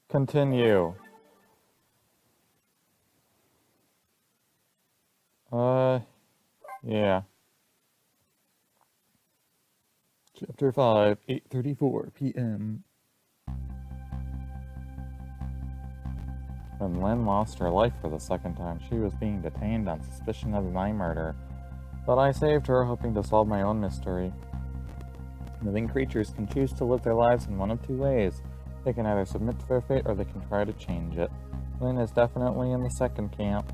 Continue. Yeah. Chapter 5, 8:34 p.m. When Lynn lost her life for the second time, she was being detained on suspicion of my murder. But I saved her, hoping to solve my own mystery. Living creatures can choose to live their lives in one of two ways. They can either submit to their fate or they can try to change it. Lynn is definitely in the second camp.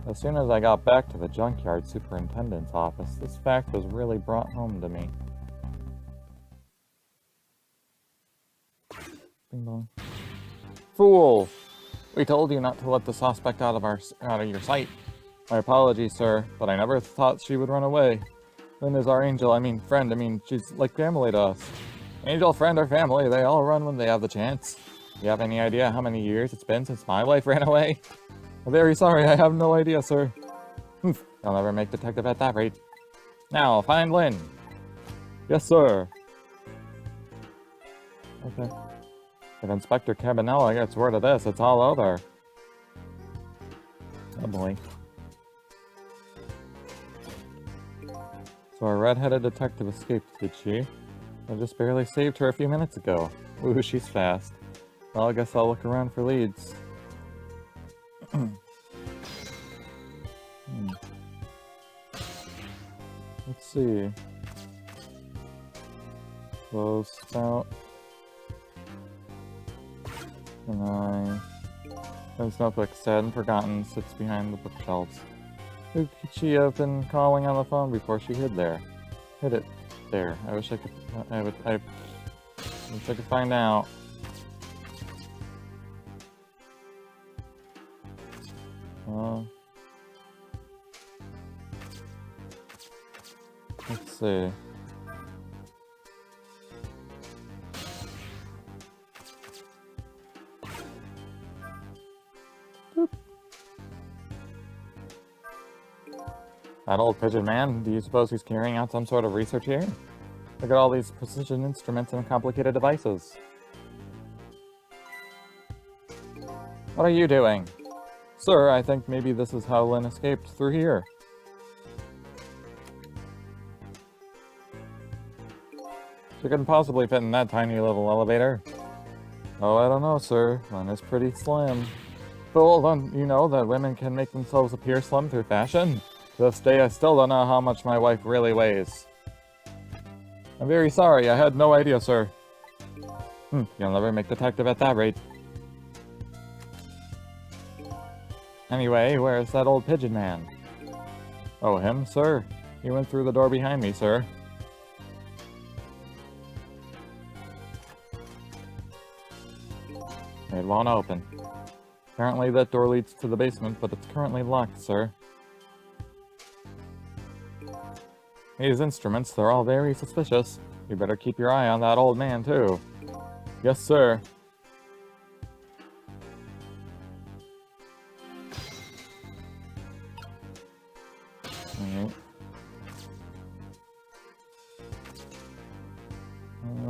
As soon as I got back to the junkyard superintendent's office, this fact was really brought home to me. Bing bong. Fool! We told you not to let the suspect out of your sight. My apologies, sir, but I never thought she would run away. Lynn is our friend. She's like family to us. Angel, friend, or family, they all run when they have the chance. Do you have any idea how many years it's been since my wife ran away? I'm very sorry, I have no idea, sir. You'll never make detective at that rate. Now, find Lynn. Yes, sir. Okay. If Inspector Cabanella gets word of this, it's all over. Oh boy. So our red-headed detective escaped, did she? I just barely saved her a few minutes ago. Ooh, she's fast. Well, I guess I'll look around for leads. Let's see. Close spout. This notebook, sad and forgotten, sits behind the bookshelves. Who could she have been calling on the phone before she hid it there? I wish I could find out. Let's see. Boop. That old pigeon man, do you suppose he's carrying out some sort of research here? Look at all these precision instruments and complicated devices. What are you doing? Sir, I think maybe this is how Lynn escaped through here. She couldn't possibly fit in that tiny little elevator. Oh, I don't know, sir. Lynn is pretty slim. Fool, don't you know that women can make themselves appear slim through fashion? To this day, I still don't know how much my wife really weighs. I'm very sorry, I had no idea, sir. You'll never make detective at that rate. Anyway, where's that old pigeon man? Oh, him, sir? He went through the door behind me, sir. It won't open. Apparently that door leads to the basement, but it's currently locked, sir. These instruments, they're all very suspicious. You better keep your eye on that old man, too. Yes, sir.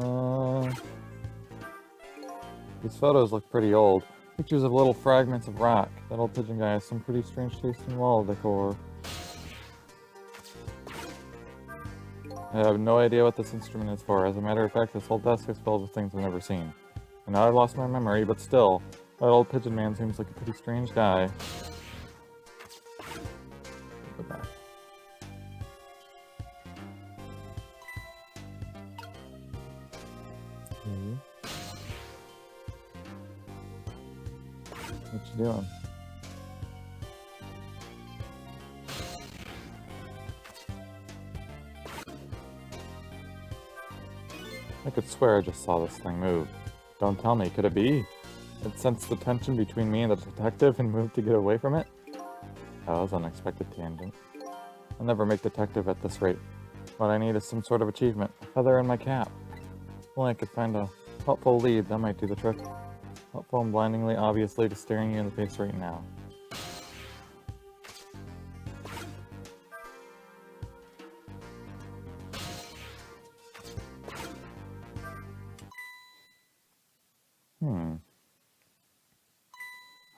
Alright. These photos look pretty old. Pictures of little fragments of rock. That old pigeon guy has some pretty strange taste in wall decor. I have no idea what this instrument is for. As a matter of fact, this whole desk is filled with things I've never seen. And now I've lost my memory, but still, that old pigeon man seems like a pretty strange guy. Go back. Okay. What you doing? I could swear I just saw this thing move. Don't tell me, could it be? It sensed the tension between me and the detective and moved to get away from it? That was an unexpected tangent. I'll never make detective at this rate. What I need is some sort of achievement. A feather in my cap. If only I could find a helpful lead, that might do the trick. Helpful and blindingly obviously to staring you in the face right now.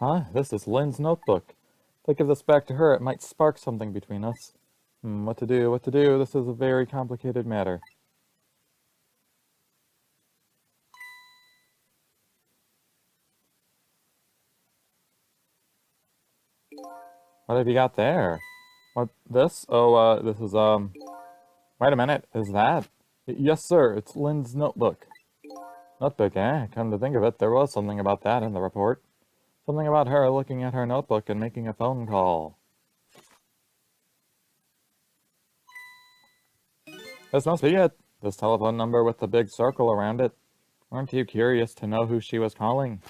Huh? This is Lynn's notebook. If I give this back to her, it might spark something between us. What to do, what to do? This is a very complicated matter. What have you got there? What, this? Oh, this is, wait a minute, is that? Yes, sir, it's Lynn's notebook. Notebook, eh? Come to think of it, there was something about that in the report. Something about her looking at her notebook and making a phone call. This must be it. This telephone number with the big circle around it. Aren't you curious to know who she was calling?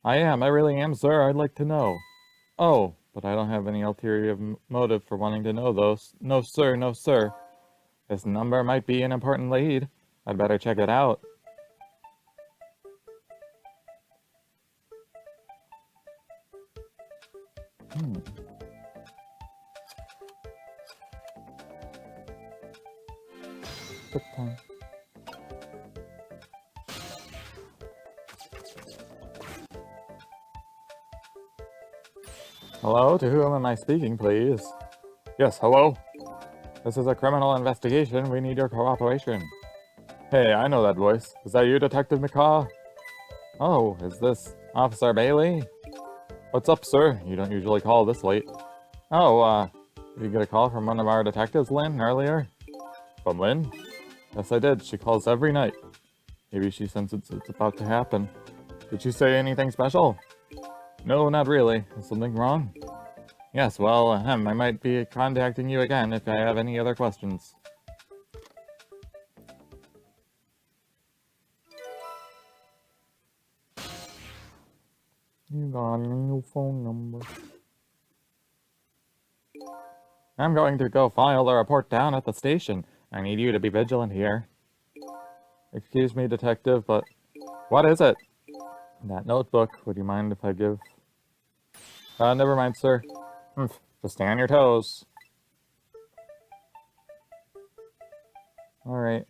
I really am, sir. I'd like to know. Oh, but I don't have any ulterior motive for wanting to know those. No, sir, no, sir. This number might be an important lead. I'd better check it out. Quick time. Hello, to whom am I speaking, please? Yes, hello? This is a criminal investigation. We need your cooperation. Hey, I know that voice. Is that you, Detective McCaw? Oh, is this Officer Bailey? What's up, sir? You don't usually call this late. Oh, did you get a call from one of our detectives, Lynn, earlier? From Lynn? Yes, I did. She calls every night. Maybe she senses it's about to happen. Did she say anything special? No, not really. Is something wrong? Yes, well, I might be contacting you again if I have any other questions. You got a new phone number. I'm going to go file a report down at the station. I need you to be vigilant here. Excuse me, detective, but what is it? That notebook. Would you mind if I give... never mind, sir. Just stay on your toes. Alright.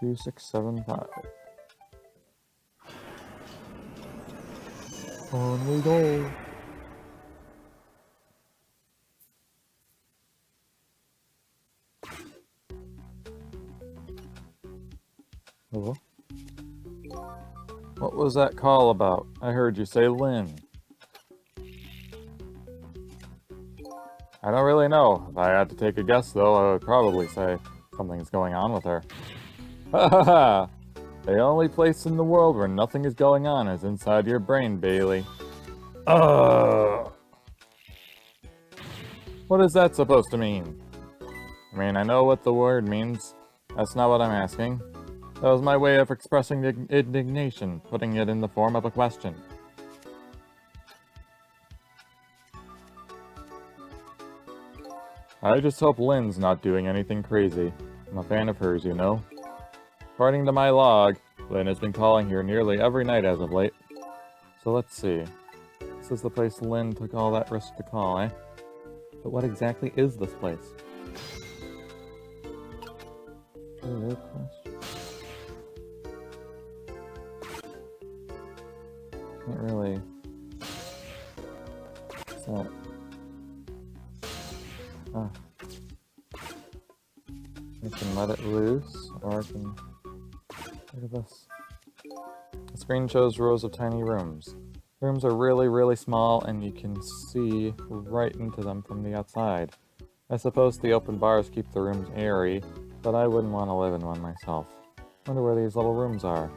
Two, 6, 7, 5. On we go. Hello? What was that call about? I heard you say Lynn. I don't really know. If I had to take a guess, though, I would probably say something's going on with her. Ha ha ha! The only place in the world where nothing is going on is inside your brain, Bailey. What is that supposed to mean? I mean, I know what the word means. That's not what I'm asking. That was my way of expressing indignation, putting it in the form of a question. I just hope Lynn's not doing anything crazy. I'm a fan of hers, you know. According to my log, Lynn has been calling here nearly every night as of late. So let's see. This is the place Lynn took all that risk to call, eh? But what exactly is this place? Good question. Can't really... What's that? Ah. I can let it loose, or I can... Look at this. The screen shows rows of tiny rooms. Rooms are really, really small, and you can see right into them from the outside. I suppose the open bars keep the rooms airy, but I wouldn't want to live in one myself. Wonder where these little rooms are.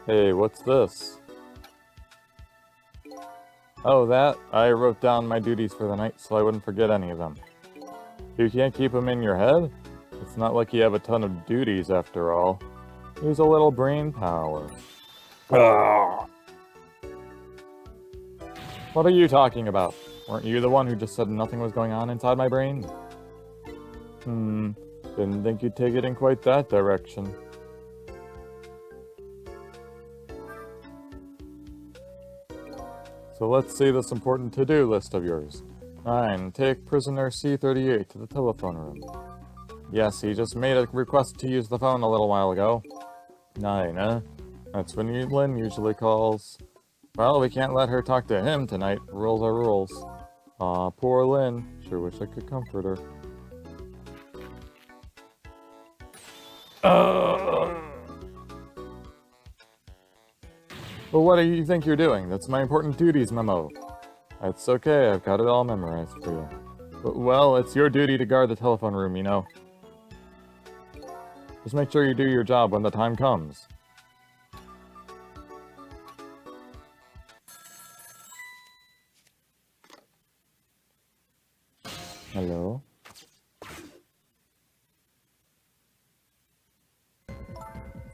Hey, what's this? Oh, that? I wrote down my duties for the night so I wouldn't forget any of them. You can't keep them in your head? It's not like you have a ton of duties after all. Use a little brain power. What are you talking about? Weren't you the one who just said nothing was going on inside my brain? Didn't think you'd take it in quite that direction. So let's see this important to-do list of yours. 9. Take prisoner C-38 to the telephone room. Yes, he just made a request to use the phone a little while ago. 9, huh? That's when Lynn usually calls. Well, we can't let her talk to him tonight. Rules are rules. Aw, poor Lynn. Sure wish I could comfort her. Well, what do you think you're doing? That's my important duties memo. That's okay, I've got it all memorized for you. But, well, it's your duty to guard the telephone room, you know. Just make sure you do your job when the time comes. Hello?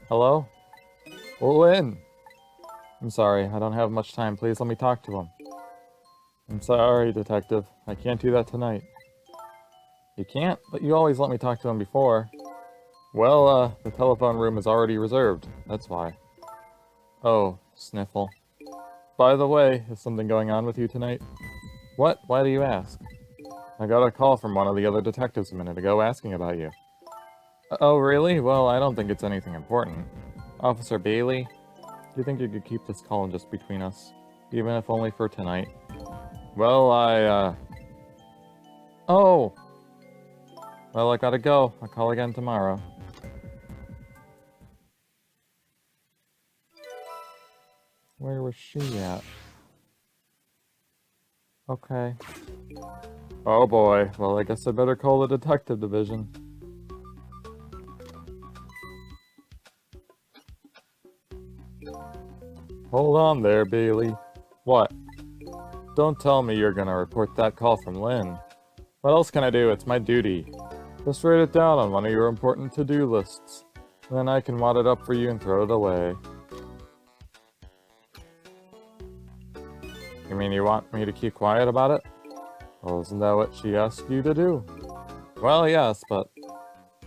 Hello? Lynn! I'm sorry, I don't have much time. Please let me talk to him. I'm sorry, Detective. I can't do that tonight. You can't? But you always let me talk to him before. Well, the telephone room is already reserved. That's why. Oh, sniffle. By the way, is something going on with you tonight? What? Why do you ask? I got a call from one of the other detectives a minute ago asking about you. Oh, really? Well, I don't think it's anything important. Officer Bailey, do you think you could keep this call just between us? Even if only for tonight? Well, Oh! Well, I gotta go. I'll call again tomorrow. Where was she at? Okay. Oh boy. Well, I guess I better call the detective division. Hold on there, Bailey. What? Don't tell me you're gonna report that call from Lynn. What else can I do? It's my duty. Just write it down on one of your important to-do lists. Then I can wad it up for you and throw it away. You mean you want me to keep quiet about it? Well, isn't that what she asked you to do? Well, yes, but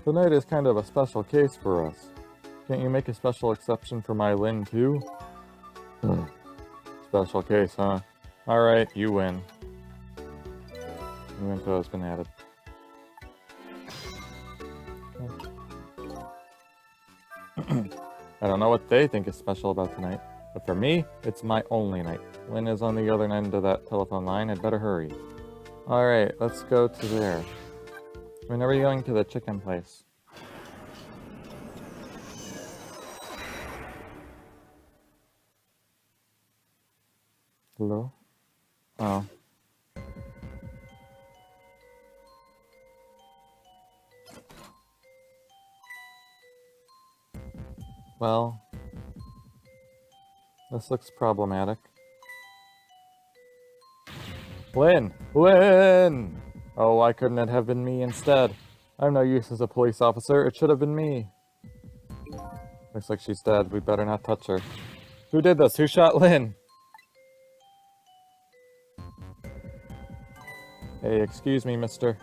tonight is kind of a special case for us. Can't you make a special exception for my Lynn, too? Special case, huh? Alright, you win. New info has been added. I don't know what they think is special about tonight, but for me, it's my only night. Lynn is on the other end of that telephone line. I'd better hurry. Alright, let's go to there. When are we going to the chicken place? Hello? Oh. Well, this looks problematic. Lynn! Lynn! Oh, why couldn't it have been me instead? I'm no use as a police officer. It should have been me. Looks like she's dead. We better not touch her. Who did this? Who shot Lynn? Hey, excuse me, mister.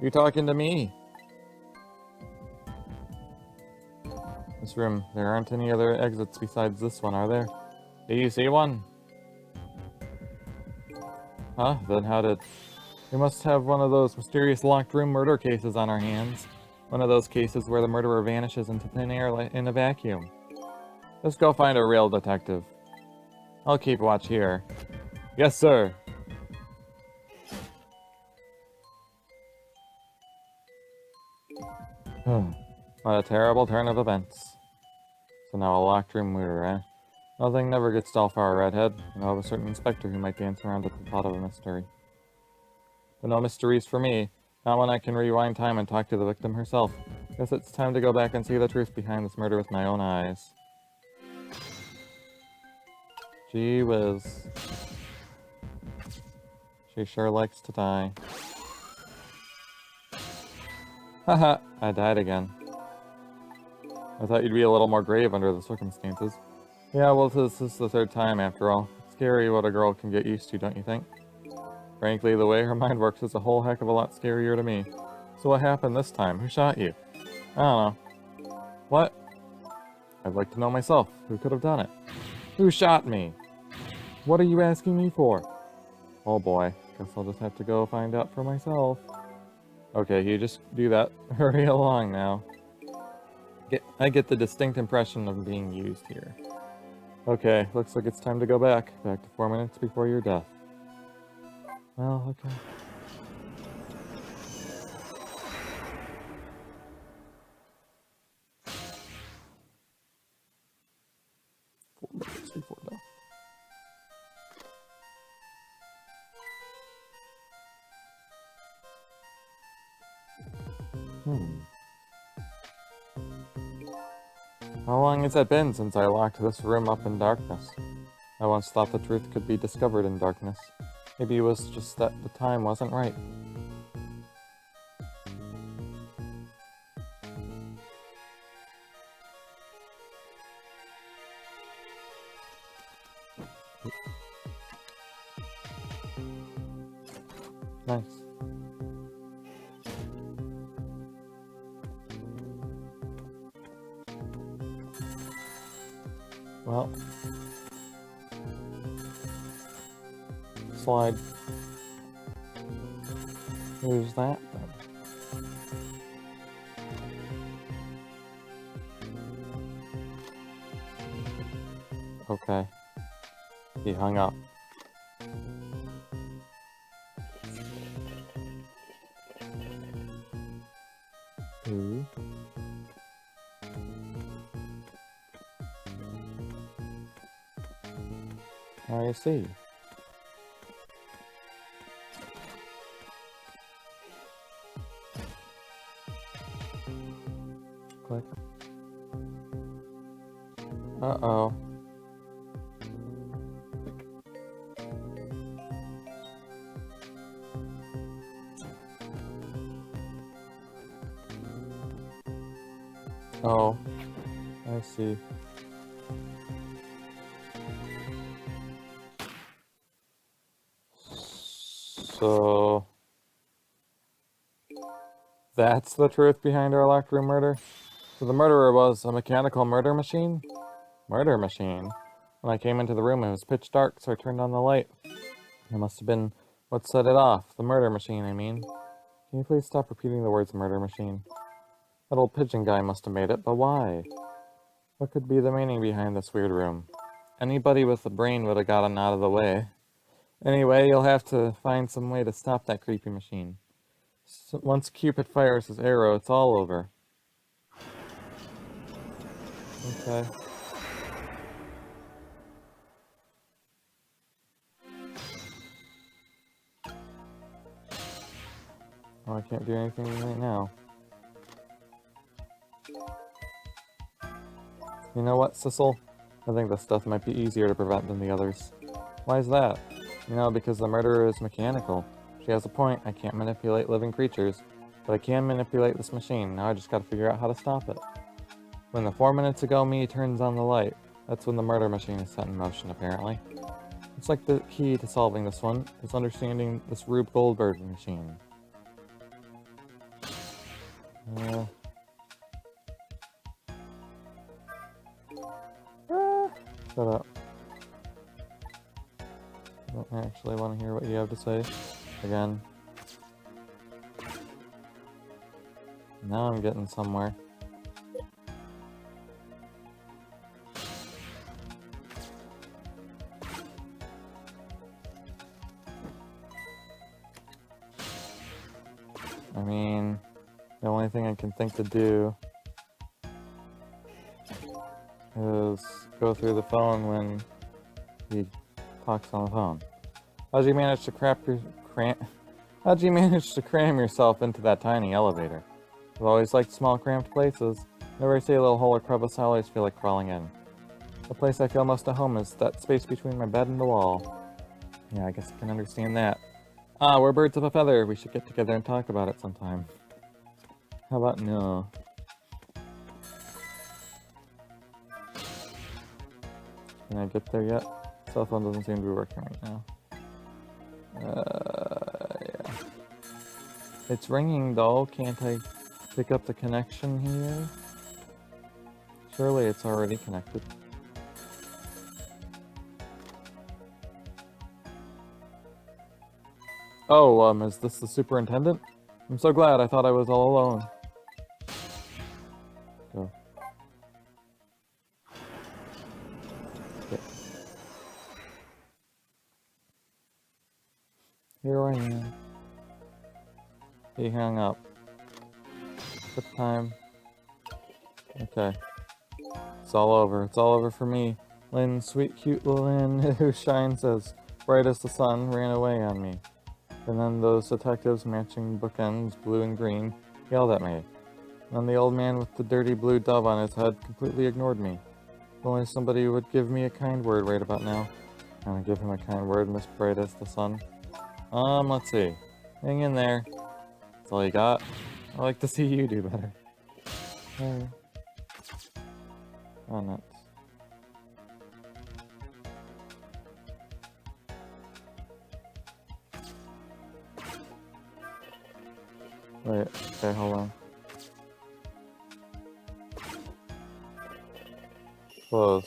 You talking to me? This room, there aren't any other exits besides this one, are there? Do you see one? Huh? Then how did... We must have one of those mysterious locked room murder cases on our hands. One of those cases where the murderer vanishes into thin air in a vacuum. Let's go find a real detective. I'll keep watch here. Yes, sir. What a terrible turn of events. So now a locked room murder, eh? Nothing never gets dull for a redhead. I know of a certain inspector who might dance around at the thought of a mystery. But no mysteries for me. Not when I can rewind time and talk to the victim herself. Guess it's time to go back and see the truth behind this murder with my own eyes. Gee whiz. She sure likes to die. Haha, I died again. I thought you'd be a little more grave under the circumstances. Yeah, well, this is the third time after all. Scary what a girl can get used to, don't you think? Frankly, the way her mind works is a whole heck of a lot scarier to me. So what happened this time? Who shot you? I don't know. What? I'd like to know myself. Who could have done it? Who shot me? What are you asking me for? Oh boy. Guess I'll just have to go find out for myself. Okay, you just do that. Hurry along now. I get the distinct impression of being used here. Okay, looks like it's time to go back. Back to 4 minutes before your death. Well, okay. Before death. How long has it been since I locked this room up in darkness? I once thought the truth could be discovered in darkness. Maybe it was just that the time wasn't right. Nice. Well. Slide. Who's that then? Okay. He hung up. Who? I see. Click. Uh-oh. Oh, I see. So... that's the truth behind our locked room murder? So the murderer was a mechanical murder machine? Murder machine? When I came into the room, it was pitch dark, so I turned on the light. It must have been what set it off. The murder machine, I mean. Can you please stop repeating the words murder machine? That old pigeon guy must have made it, but why? What could be the meaning behind this weird room? Anybody with a brain would have gotten out of the way. Anyway, you'll have to find some way to stop that creepy machine. So once Cupid fires his arrow, it's all over. Okay. Oh, I can't do anything right now. You know what, Sissel? I think this death might be easier to prevent than the others. Why is that? You know, because the murderer is mechanical. She has a point. I can't manipulate living creatures, but I can manipulate this machine. Now I just gotta figure out how to stop it. When the 4 minutes ago me turns on the light, that's when the murder machine is set in motion, apparently. It's like the key to solving this one is understanding this Rube Goldberg machine. Shut up. I don't actually want to hear what you have to say. Again. Now I'm getting somewhere. I mean, the only thing I can think to do is go through the phone when he talks on the phone. How'd you manage to cram yourself into that tiny elevator? I've always liked small, cramped places. Whenever I see a little hole or crevice, I always feel like crawling in. The place I feel most at home is that space between my bed and the wall. Yeah, I guess I can understand that. Ah, we're birds of a feather. We should get together and talk about it sometime. How about no? Can I get there yet? Cell phone doesn't seem to be working right now. Yeah. It's ringing though. Can't I pick up the connection here? Surely it's already connected. Oh, is this the superintendent? I'm so glad. I thought I was all alone. Go. Okay. Here I am. He hung up. Good time. Okay. It's all over. It's all over for me. Lynn, sweet, cute little Lynn, who shines as bright as the sun, ran away on me. And then those detectives, matching bookends, blue and green, yelled at me. And then the old man with the dirty blue dove on his head completely ignored me. If only somebody would give me a kind word right about now. I'm gonna give him a kind word, Miss Bright as the sun. Let's see. Hang in there. That's all you got. I like to see you do better. Oh, nuts. Wait, okay, hold on. Close.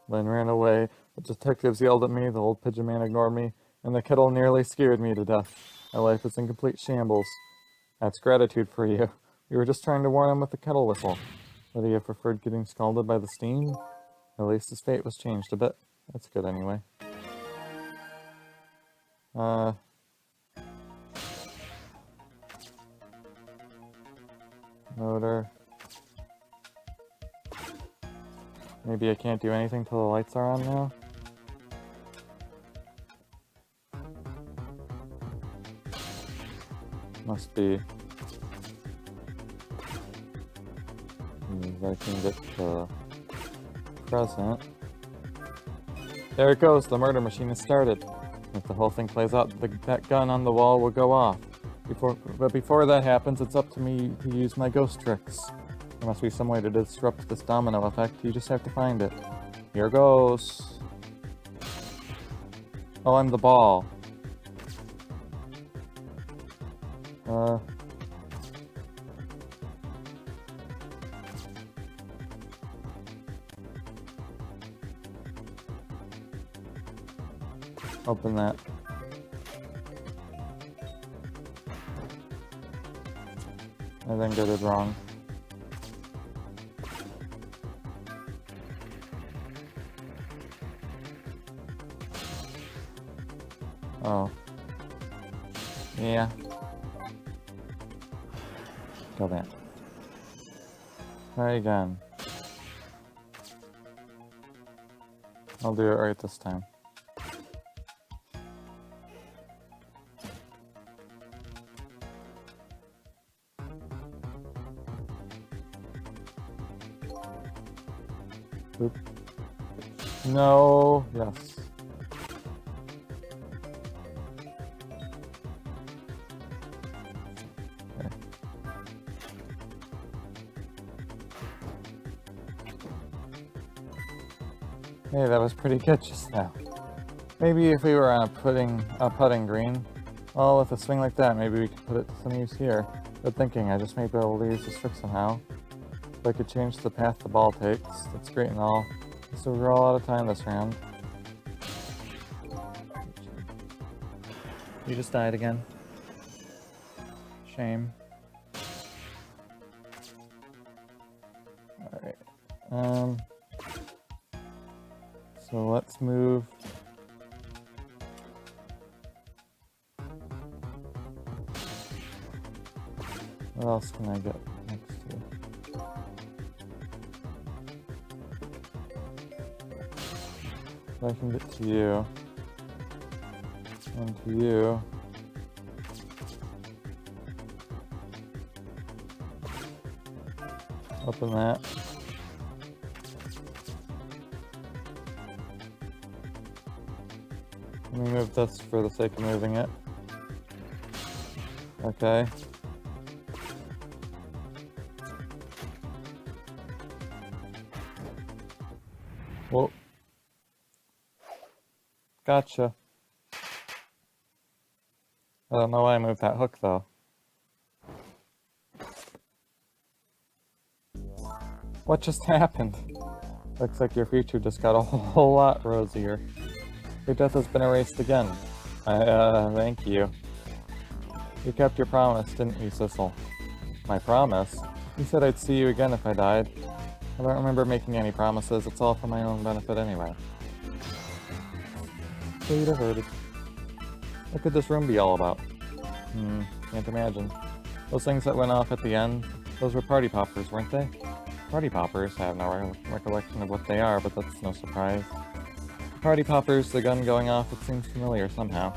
Lynn ran away, the detectives yelled at me, the old pigeon man ignored me, and the kettle nearly scared me to death. My life is in complete shambles. That's gratitude for you. We were just trying to warn him with the kettle whistle. Would he have preferred getting scalded by the steam? At least his fate was changed a bit. That's good anyway. Motor. Maybe I can't do anything till the lights are on now? Must be. I can get the present. There it goes, the murder machine has started. If the whole thing plays out, that gun on the wall will go off. But before that happens, it's up to me to use my ghost tricks. There must be some way to disrupt this domino effect. You just have to find it. Here goes. Oh, I'm the ball. Open that. I think I did wrong. Oh. Yeah. Go back. Try again. I'll do it right this time. Oop. No. Yes. Okay. Hey, that was pretty good just now. Maybe if we were on a putting green, well, with a swing like that, maybe we could put it to some use here. Good thinking. I just may be able to use this trick somehow. If I could change the path the ball takes, that's great and all. So we're all out of time this round. You just died again. Shame. Alright. So let's move. What else can I get next to? I can get to you, and to you. Open that. Let me move this for the sake of moving it. Okay. Well, Gotcha. I don't know why I moved that hook, though. What just happened? Looks like your future just got a whole lot rosier. Your death has been erased again. Thank you. You kept your promise, didn't you, Sissel? My promise? You said I'd see you again if I died. I don't remember making any promises, it's all for my own benefit anyway. Fate averted. What could this room be all about? Can't imagine. Those things that went off at the end, those were party poppers, weren't they? Party poppers? I have no recollection of what they are, but that's no surprise. Party poppers, the gun going off, it seems familiar somehow.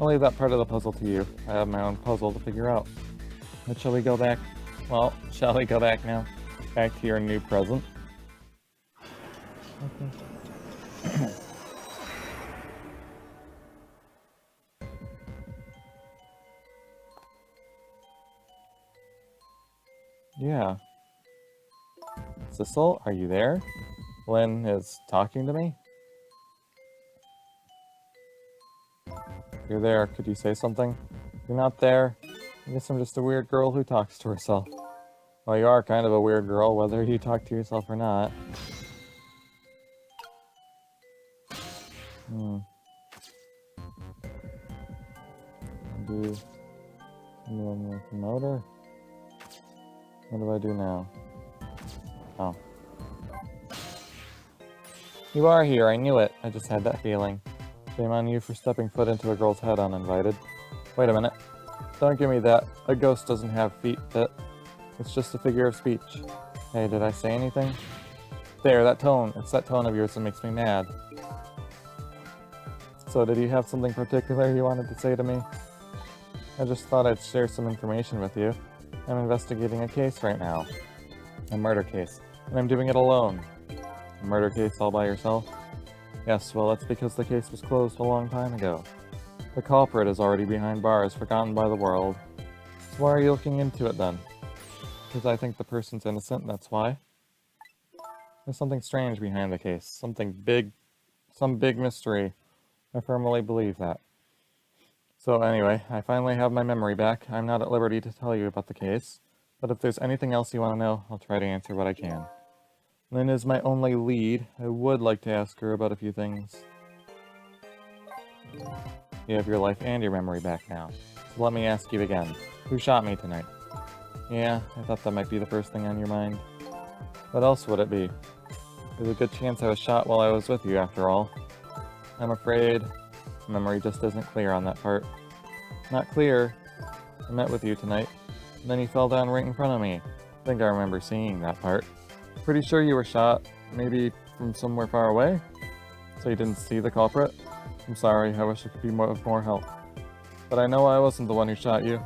I'll leave that part of the puzzle to you. I have my own puzzle to figure out. But shall we go back? Well, shall we go back now? Back to your new present? Okay. Yeah. Sissel, are you there? Lynn is talking to me? You're there, could you say something? You're not there? I guess I'm just a weird girl who talks to herself. Well, you are kind of a weird girl, whether you talk to yourself or not. Do anyone with the motor? What do I do now? Oh. You are here, I knew it. I just had that feeling. Shame on you for stepping foot into a girl's head uninvited. Wait a minute. Don't give me that. A ghost doesn't have feet that... It's just a figure of speech. Hey, did I say anything? There, that tone. It's that tone of yours that makes me mad. So, did you have something particular you wanted to say to me? I just thought I'd share some information with you. I'm investigating a case right now. A murder case. And I'm doing it alone. A murder case all by yourself? Yes, well, that's because the case was closed a long time ago. The culprit is already behind bars, forgotten by the world. So why are you looking into it then? Because I think the person's innocent, that's why. There's something strange behind the case. Something big. Some big mystery. I firmly believe that. So anyway, I finally have my memory back. I'm not at liberty to tell you about the case. But if there's anything else you want to know, I'll try to answer what I can. Lynn is my only lead. I would like to ask her about a few things. You have your life and your memory back now. So let me ask you again. Who shot me tonight? Yeah, I thought that might be the first thing on your mind. What else would it be? There's a good chance I was shot while I was with you, after all. I'm afraid memory just isn't clear on that part. Not clear. I met with you tonight, and then you fell down right in front of me. I think I remember seeing that part. Pretty sure you were shot, maybe from somewhere far away? So you didn't see the culprit? I'm sorry, I wish I could be of more help. But I know I wasn't the one who shot you.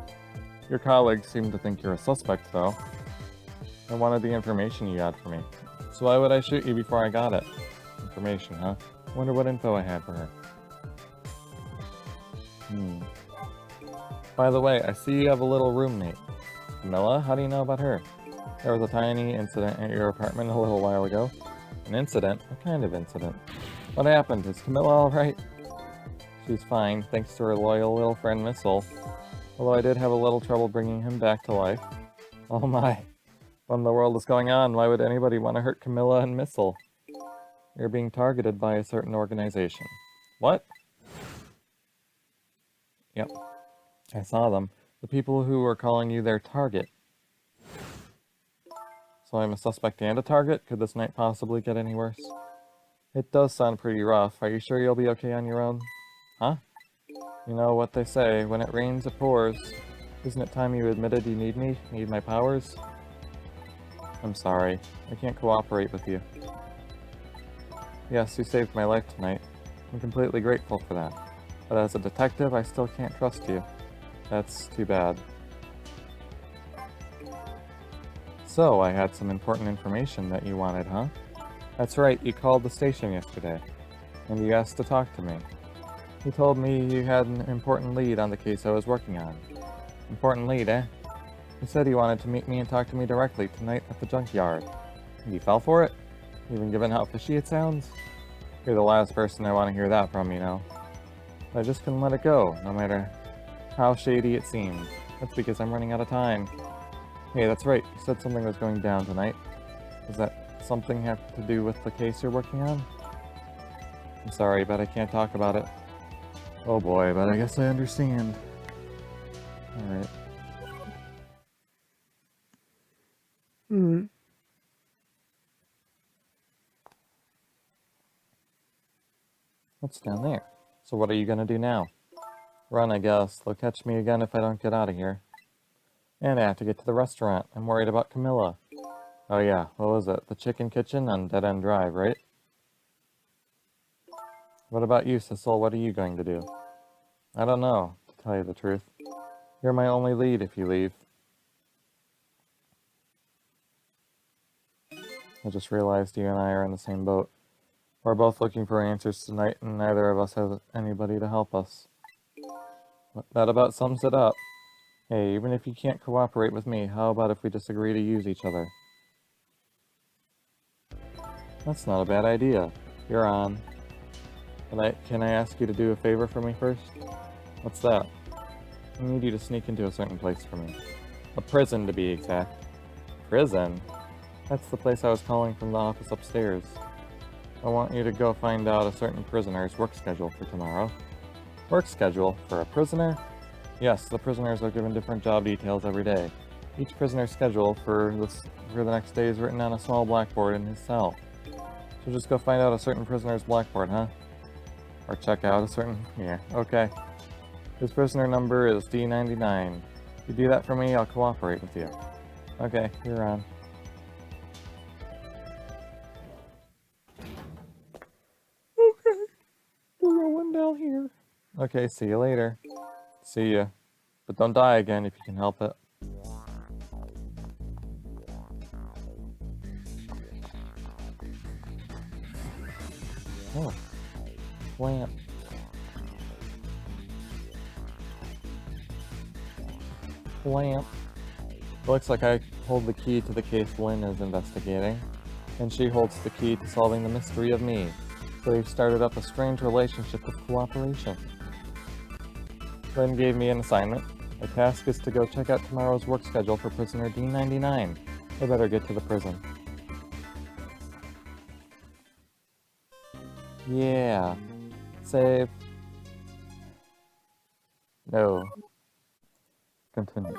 Your colleagues seem to think you're a suspect, though. I wanted the information you had for me. So why would I shoot you before I got it? Information, huh? Wonder what info I had for her. By the way, I see you have a little roommate. Camilla, how do you know about her? There was a tiny incident at your apartment a little while ago. An incident? What kind of incident? What happened? Is Camilla alright? She's fine, thanks to her loyal little friend Missile. Although I did have a little trouble bringing him back to life. Oh my. What in the world is going on? Why would anybody want to hurt Camilla and Missile? You're being targeted by a certain organization. What? Yep. I saw them. The people who were calling you their target. So I'm a suspect and a target? Could this night possibly get any worse? It does sound pretty rough. Are you sure you'll be okay on your own? Huh? You know what they say, when it rains it pours. Isn't it time you admitted you need me? Need my powers? I'm sorry. I can't cooperate with you. Yes, you saved my life tonight. I'm completely grateful for that. But as a detective, I still can't trust you. That's too bad. So, I had some important information that you wanted, huh? That's right, you called the station yesterday, and you asked to talk to me. You told me you had an important lead on the case I was working on. Important lead, eh? You said you wanted to meet me and talk to me directly tonight at the junkyard. And you fell for it? Even given how fishy it sounds? You're the last person I want to hear that from, you know. I just couldn't let it go, no matter how shady it seemed. That's because I'm running out of time. Hey, that's right. You said something was going down tonight. Does that something have to do with the case you're working on? I'm sorry, but I can't talk about it. Oh boy, but I guess I understand. Alright. What's down there? So what are you gonna do now? Run, I guess. They'll catch me again if I don't get out of here. And I have to get to the restaurant. I'm worried about Camilla. Oh yeah, what was it? The Chicken Kitchen on Dead End Drive, right? What about you, Sissel? What are you going to do? I don't know, to tell you the truth. You're my only lead if you leave. I just realized you and I are in the same boat. We're both looking for answers tonight, and neither of us has anybody to help us. That about sums it up. Hey, even if you can't cooperate with me, how about if we just agree to use each other? That's not a bad idea. You're on. Can I ask you to do a favor for me first? What's that? I need you to sneak into a certain place for me. A prison, to be exact. Prison? That's the place I was calling from the office upstairs. I want you to go find out a certain prisoner's work schedule for tomorrow. Work schedule? For a prisoner? Yes, the prisoners are given different job details every day. Each prisoner's schedule for the next day is written on a small blackboard in his cell. So just go find out a certain prisoner's blackboard, huh? Or check out a certain... Yeah, okay. His prisoner number is D99. If you do that for me, I'll cooperate with you. Okay, you're on. Okay, we're going down here. Okay, see you later. See ya. But don't die again if you can help it. Oh. Lamp. Lamp. Looks like I hold the key to the case Lynn is investigating, and she holds the key to solving the mystery of me. So we've started up a strange relationship of cooperation. Lynn gave me an assignment. My task is to go check out tomorrow's work schedule for prisoner D99. I better get to the prison. Yeah. Save. No. Continue.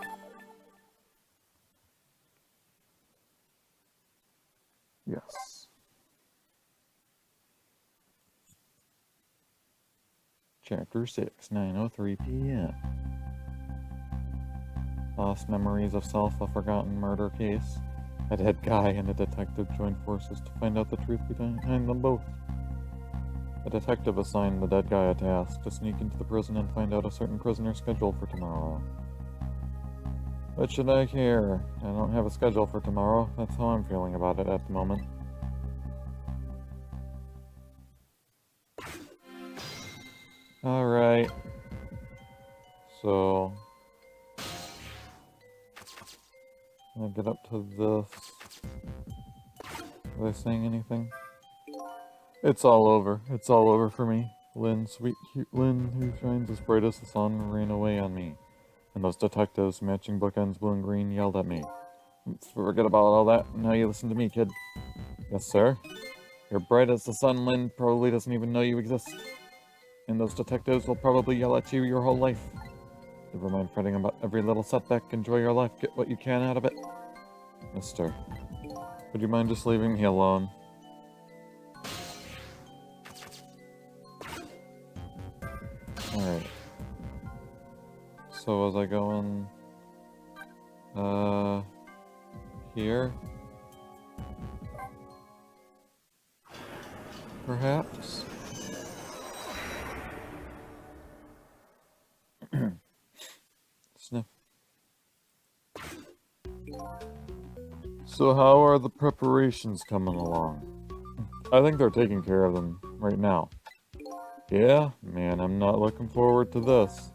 Yes. Chapter 6, 9:03 p.m. Lost memories of Self, a forgotten murder case. A dead guy and a detective joined forces to find out the truth behind them both. A detective assigned the dead guy a task to sneak into the prison and find out a certain prisoner's schedule for tomorrow. What should I care? I don't have a schedule for tomorrow. That's how I'm feeling about it at the moment. Alright. So... I'll get up to this. Are they saying anything? It's all over. It's all over for me. Lynn, sweet cute Lynn, who shines as bright as the sun, ran away on me. And those detectives, matching bookends blue and green, yelled at me. Forget about all that. Now you listen to me, kid. Yes, sir? You're bright as the sun. Lynn probably doesn't even know you exist. And those detectives will probably yell at you your whole life. Never mind fretting about every little setback. Enjoy your life. Get what you can out of it. Mister, would you mind just leaving me alone? Alright. So was I going... here? Perhaps? Sniff. So how are the preparations coming along? I think they're taking care of them right now. Yeah? Man, I'm not looking forward to this.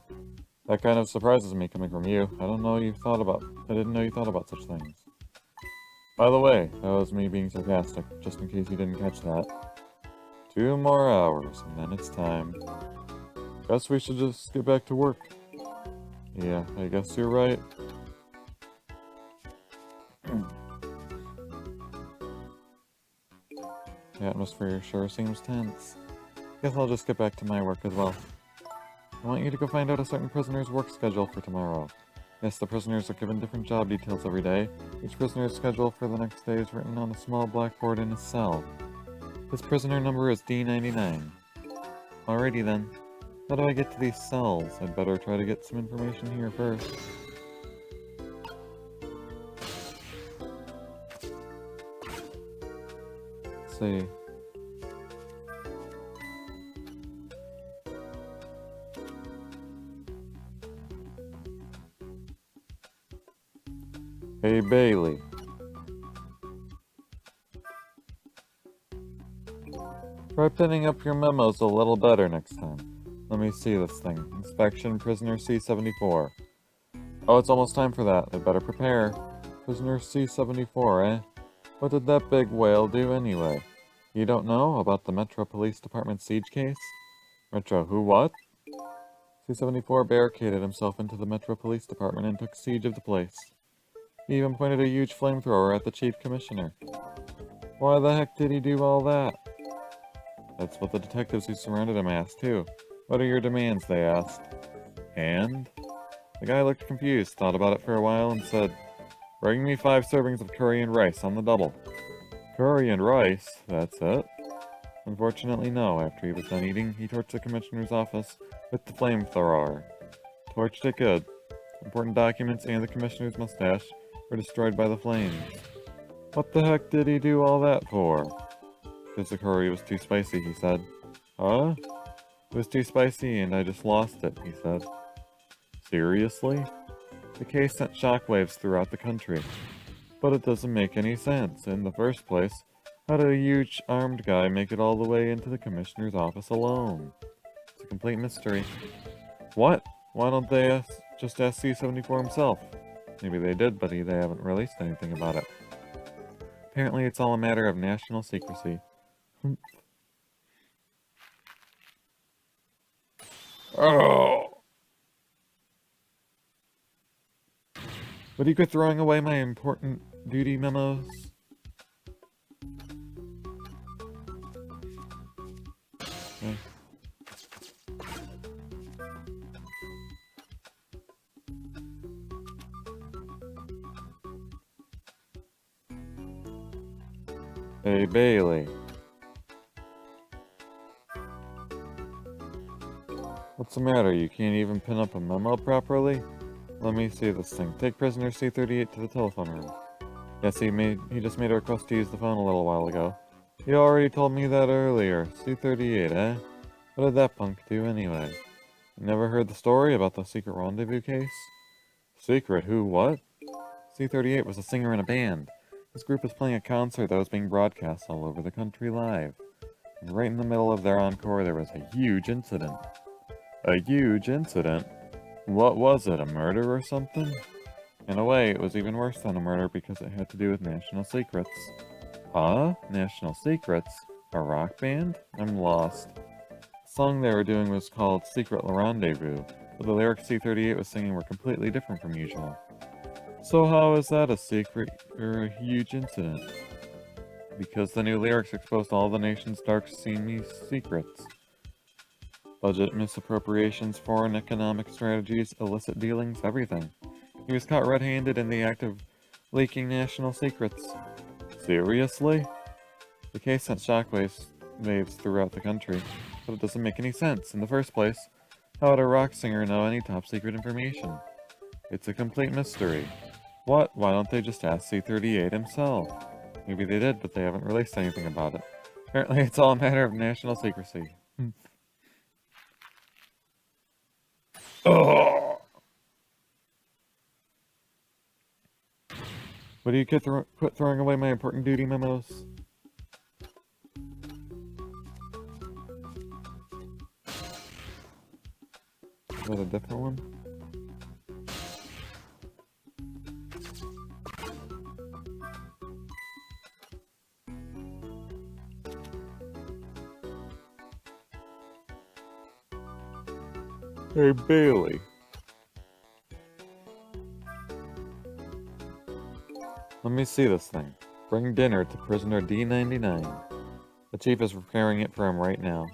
That kind of surprises me coming from you. I didn't know you thought about such things. By the way, that was me being sarcastic, just in case you didn't catch that. 2 more hours, and then it's time. Guess we should just get back to work. Yeah, I guess you're right. The atmosphere sure seems tense. Guess I'll just get back to my work as well. I want you to go find out a certain prisoner's work schedule for tomorrow. Yes, the prisoners are given different job details every day. Each prisoner's schedule for the next day is written on a small blackboard in his cell. This prisoner number is D99. Alrighty then. How do I get to these cells? I'd better try to get some information here first. Let's see. Hey Bailey. Try pinning up your memos a little better next time. Let me see this thing. Inspection Prisoner C-74. Oh, it's almost time for that. I'd better prepare. Prisoner C-74, eh? What did that big whale do anyway? You don't know about the Metro Police Department siege case? Metro who what? C-74 barricaded himself into the Metro Police Department and took siege of the place. He even pointed a huge flamethrower at the Chief Commissioner. Why the heck did he do all that? That's what the detectives who surrounded him asked, too. What are your demands, they asked. And? The guy looked confused, thought about it for a while, and said, "Bring me 5 servings of curry and rice on the double." Curry and rice? That's it? Unfortunately, no. After he was done eating, he torched the commissioner's office with the flamethrower. Torched it good. Important documents and the commissioner's mustache were destroyed by the flames. What the heck did he do all that for? Because the curry was too spicy, he said. Huh? It was too spicy and I just lost it, he said. Seriously? The case sent shockwaves throughout the country. But it doesn't make any sense. In the first place, how did a huge armed guy make it all the way into the commissioner's office alone? It's a complete mystery. What? Why don't they just ask C-74 himself? Maybe they did, but they haven't released anything about it. Apparently it's all a matter of national secrecy. Oh! Would you quit throwing away my important duty memos? Okay. Hey, Bailey. What's the matter? You can't even pin up a memo properly? Let me see this thing. Take prisoner C-38 to the telephone room. Yes, he just made a request to use the phone a little while ago. You already told me that earlier. C-38, eh? What did that punk do anyway? You never heard the story about the secret rendezvous case? Secret? Who? What? C-38 was a singer in a band. His group was playing a concert that was being broadcast all over the country live. And right in the middle of their encore, there was a huge incident. A huge incident? What was it, a murder or something? In a way, it was even worse than a murder because it had to do with national secrets. Huh? National secrets? A rock band? I'm lost. The song they were doing was called Secret Rendezvous, but the lyrics C-38 was singing were completely different from usual. So how is that a secret or a huge incident? Because the new lyrics exposed all the nation's dark, seamy secrets. Budget misappropriations, foreign economic strategies, illicit dealings, everything. He was caught red-handed in the act of leaking national secrets. Seriously? The case sent shockwaves throughout the country, but it doesn't make any sense. In the first place, how would a rock singer know any top-secret information? It's a complete mystery. What? Why don't they just ask C-38 himself? Maybe they did, but they haven't released anything about it. Apparently it's all a matter of national secrecy. Oh! Would you quit throwing away my important duty memos? Is that a different one? Hey, Bailey. Let me see this thing. Bring dinner to prisoner D99. The chief is preparing it for him right now.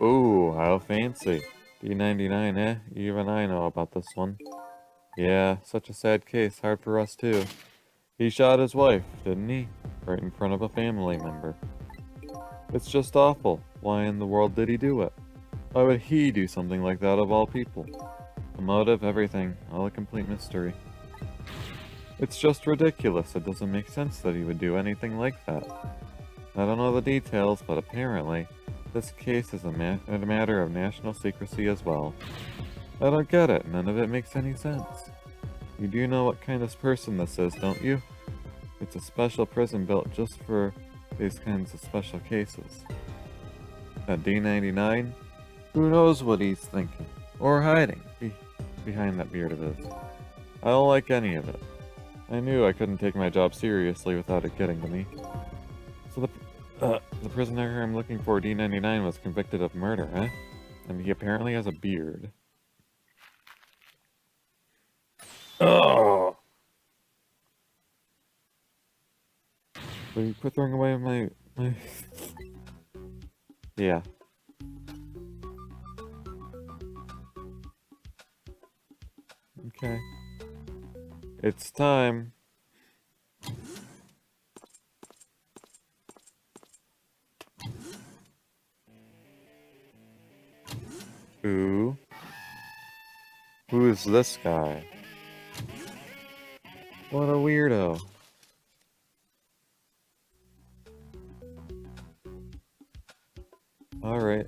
Ooh, how fancy. D99, eh? Even I know about this one. Yeah, such a sad case. Hard for us, too. He shot his wife, didn't he? Right in front of a family member. It's just awful. Why in the world did he do it? Why would he do something like that of all people? The motive, everything. All a complete mystery. It's just ridiculous. It doesn't make sense that he would do anything like that. I don't know the details, but apparently, this case is a matter of national secrecy as well. I don't get it. None of it makes any sense. You do know what kind of person this is, don't you? It's a special prison built just for these kinds of special cases. At D99, who knows what he's thinking, or hiding, behind that beard of his. I don't like any of it. I knew I couldn't take my job seriously without it getting to me. So the prisoner I'm looking for, D99, was convicted of murder, huh? And he apparently has a beard. Oh! Will you quit throwing away my... Yeah. Okay. It's time. Who? Who is this guy? What a weirdo. Alright.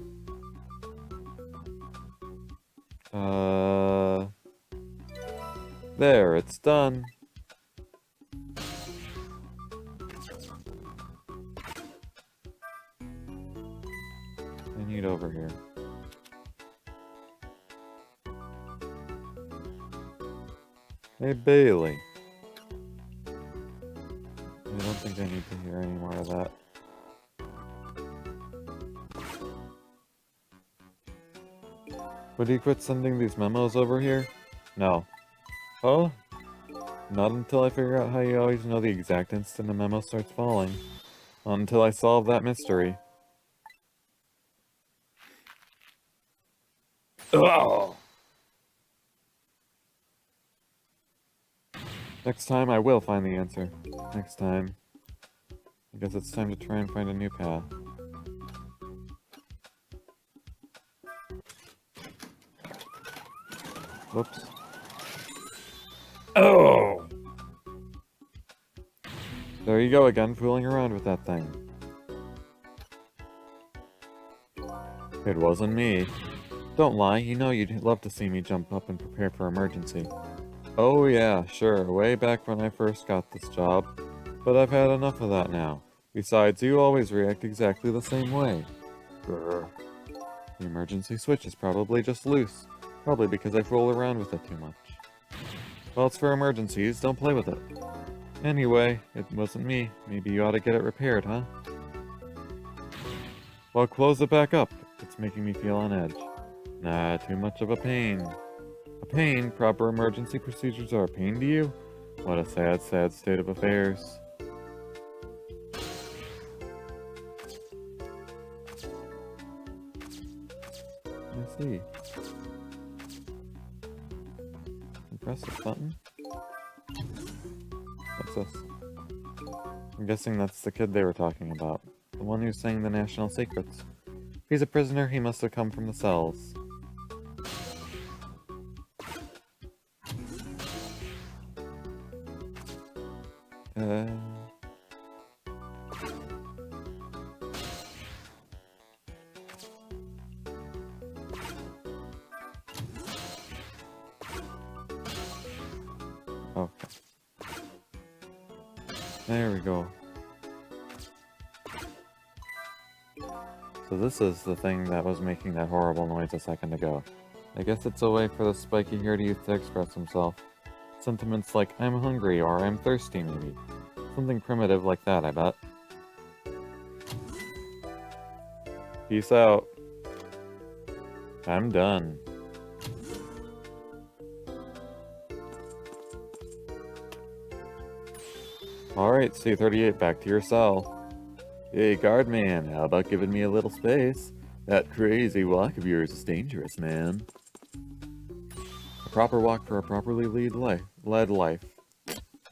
There, it's done. I need over here. Hey, Bailey. I don't think I need to hear any more of that. Would you quit sending these memos over here? No. Oh? Not until I figure out how you always know the exact instant a memo starts falling. Not until I solve that mystery. Oh! Next time I will find the answer. Next time. I guess it's time to try and find a new path. Whoops. Oh! There you go again, fooling around with that thing. It wasn't me. Don't lie, you know you'd love to see me jump up and prepare for emergency. Oh yeah, sure, way back when I first got this job. But I've had enough of that now. Besides, you always react exactly the same way. Grr. The emergency switch is probably just loose. Probably because I fool around with it too much. Well, it's for emergencies, don't play with it. Anyway, it wasn't me. Maybe you ought to get it repaired, huh? Well, close it back up. It's making me feel on edge. Nah, too much of a pain. A pain? Proper emergency procedures are a pain to you? What a sad, sad state of affairs. I see. Press this button. What's this? I'm guessing that's the kid they were talking about. The one who's saying the national secrets. If he's a prisoner, he must have come from the cells. Okay. There we go. So this is the thing that was making that horrible noise a second ago. I guess it's a way for the spiky-haired youth to express himself. Sentiments like, I'm hungry, or I'm thirsty, maybe. Something primitive like that, I bet. Peace out. I'm done. Alright, C-38, back to your cell. Hey, guard man, how about giving me a little space? That crazy walk of yours is dangerous, man. A proper walk for a properly led life.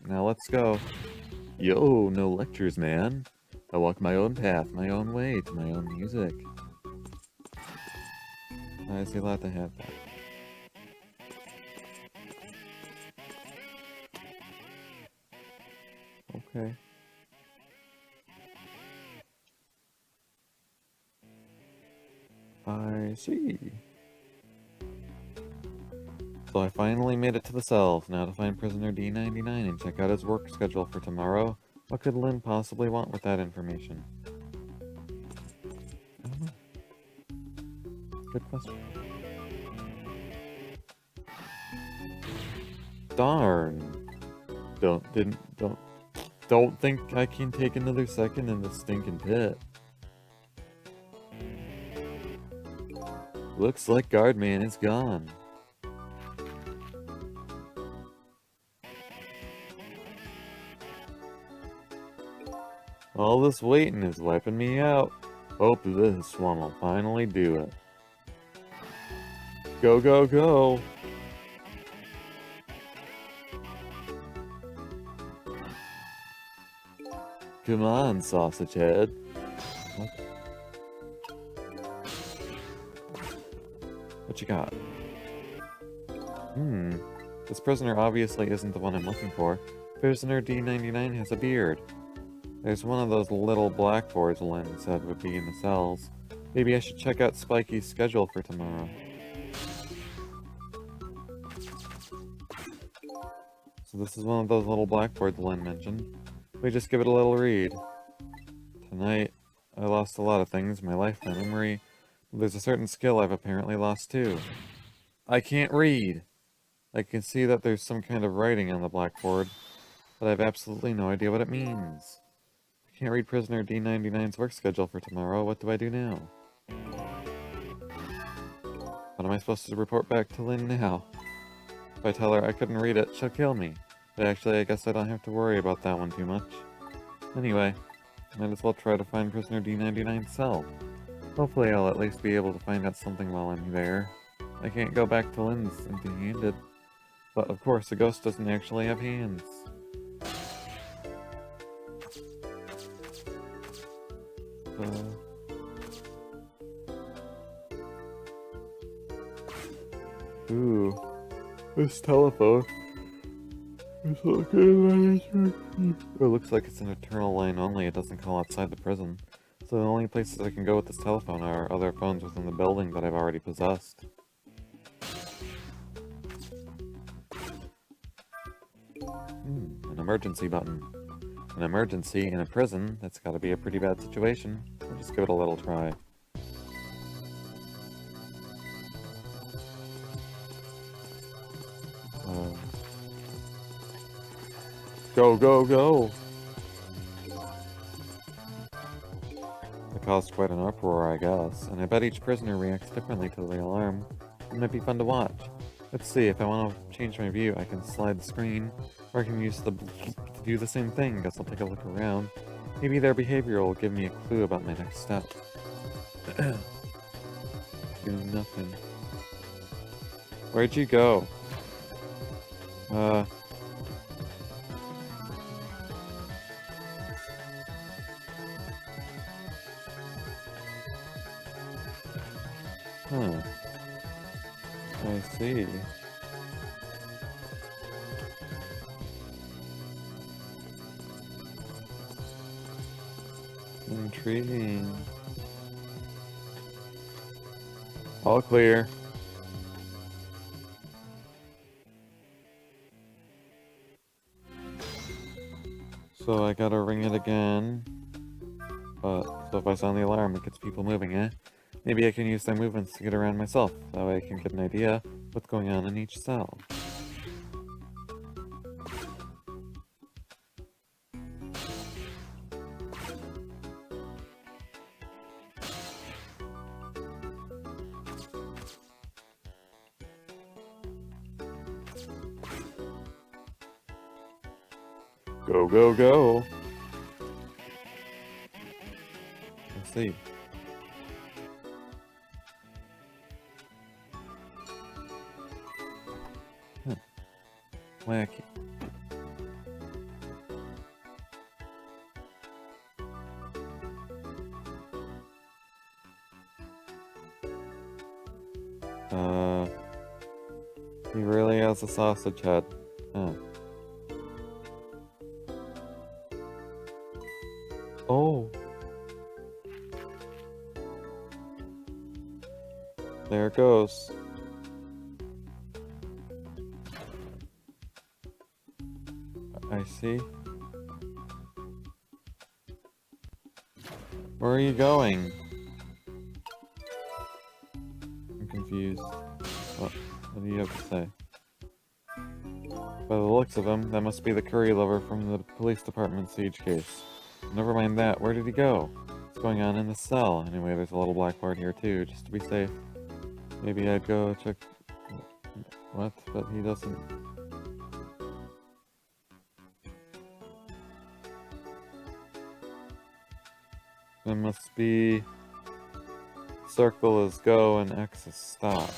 Now let's go. Yo, no lectures, man. I walk my own path, my own way, to my own music. I see a lot to have that. Okay. I see. So I finally made it to the cells. Now to find prisoner D99 and check out his work schedule for tomorrow. What could Lynn possibly want with that information? I don't know. Good question. Darn. Don't think I can take another second in this stinking pit. Looks like Guardman is gone. All this waiting is wiping me out. Hope this one will finally do it. Go, go, go! Come on, sausage head. What you got? This prisoner obviously isn't the one I'm looking for. Prisoner D99 has a beard. There's one of those little blackboards Lynn said would be in the cells. Maybe I should check out Spiky's schedule for tomorrow. So this is one of those little blackboards Lynn mentioned. We just give it a little read. Tonight, I lost a lot of things, my life, my memory. There's a certain skill I've apparently lost too. I can't read! I can see that there's some kind of writing on the blackboard, but I have absolutely no idea what it means. I can't read prisoner D99's work schedule for tomorrow. What do I do now? What am I supposed to report back to Lynn now? If I tell her I couldn't read it, she'll kill me. But actually, I guess I don't have to worry about that one too much. Anyway, might as well try to find prisoner D99's cell. Hopefully I'll at least be able to find out something while I'm there. I can't go back to Lynn's empty-handed. But of course, a ghost doesn't actually have hands. Ooh, this telephone. It looks like it's an eternal line only. It doesn't call outside the prison. So the only places I can go with this telephone are other phones within the building that I've already possessed. An emergency button. An emergency in a prison? That's gotta be a pretty bad situation. I'll just give it a little try. Go, go, go! It caused quite an uproar, I guess, and I bet each prisoner reacts differently to the alarm. It might be fun to watch. Let's see, if I want to change my view, I can slide the screen, or I can use the to do the same thing. Guess I'll take a look around. Maybe their behavior will give me a clue about my next step. Doing nothing. Where'd you go? Huh. I see. Intriguing. All clear. So I gotta ring it again. So if I sound the alarm, it gets people moving, eh? Maybe I can use their movements to get around myself. That way I can get an idea what's going on in each cell. Go, go, go! Let's see. Huh. Wacky. He really has a sausage head. Huh. Oh! There it goes. I see. Where are you going? I'm confused. What do you have to say? By the looks of him, that must be the curry lover from the police department siege case. Never mind that, where did he go? What's going on in the cell? Anyway, there's a little blackboard here too, just to be safe. Maybe I'd go check... What? But he doesn't... It must be... Circle is go and X is stop.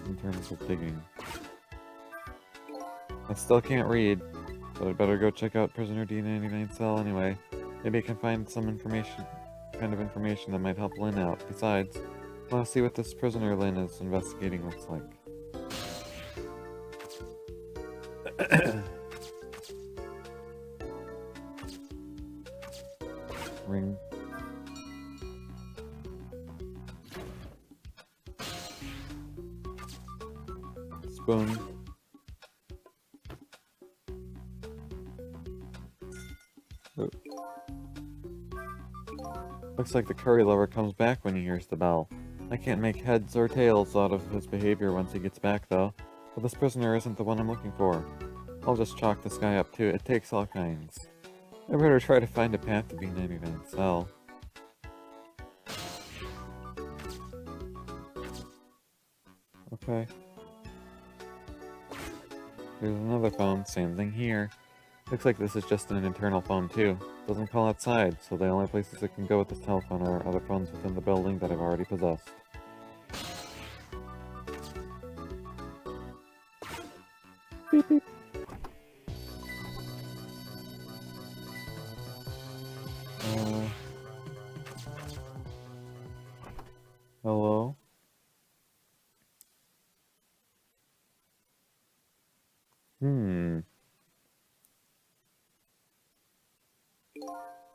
In terms of digging. I still can't read, but I'd better go check out Prisoner D99's cell anyway. Maybe I can find some information, kind of information that might help Lynn out. Besides, I want to see what this prisoner Lynn is investigating looks like. Ring. Spoon. Ooh. Looks like the curry lover comes back when he hears the bell. I can't make heads or tails out of his behavior once he gets back, though. But this prisoner isn't the one I'm looking for. I'll just chalk this guy up, too. It takes all kinds. I better try to find a path to B99's cell. Okay. Here's another phone, same thing here. Looks like this is just an internal phone too. Doesn't call outside, so the only places it can go with this telephone are other phones within the building that I've already possessed. Beep beep. Hello?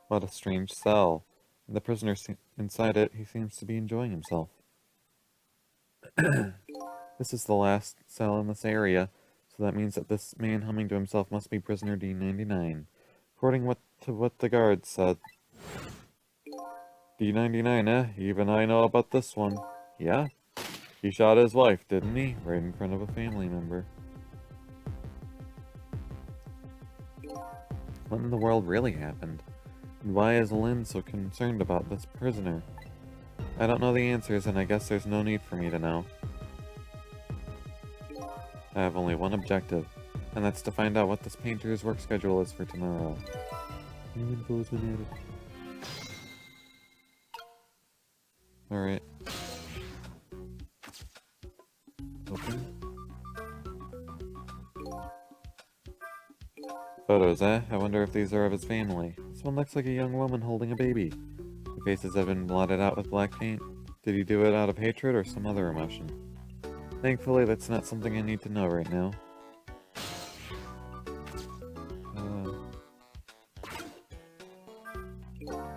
What a strange cell. The prisoner inside it, he seems to be enjoying himself. This is the last cell in this area, so that means that this man humming to himself must be prisoner D99. According to what the guards said. D99, eh? Even I know about this one. Yeah? He shot his wife, didn't he? Right in front of a family member. What in the world really happened? And why is Lynn so concerned about this prisoner? I don't know the answers, and I guess there's no need for me to know. I have only one objective, and that's to find out what this painter's work schedule is for tomorrow. New info has been added. Alright. Open. Photos, eh? I wonder if these are of his family. This one looks like a young woman holding a baby. The faces have been blotted out with black paint. Did he do it out of hatred or some other emotion? Thankfully, that's not something I need to know right now.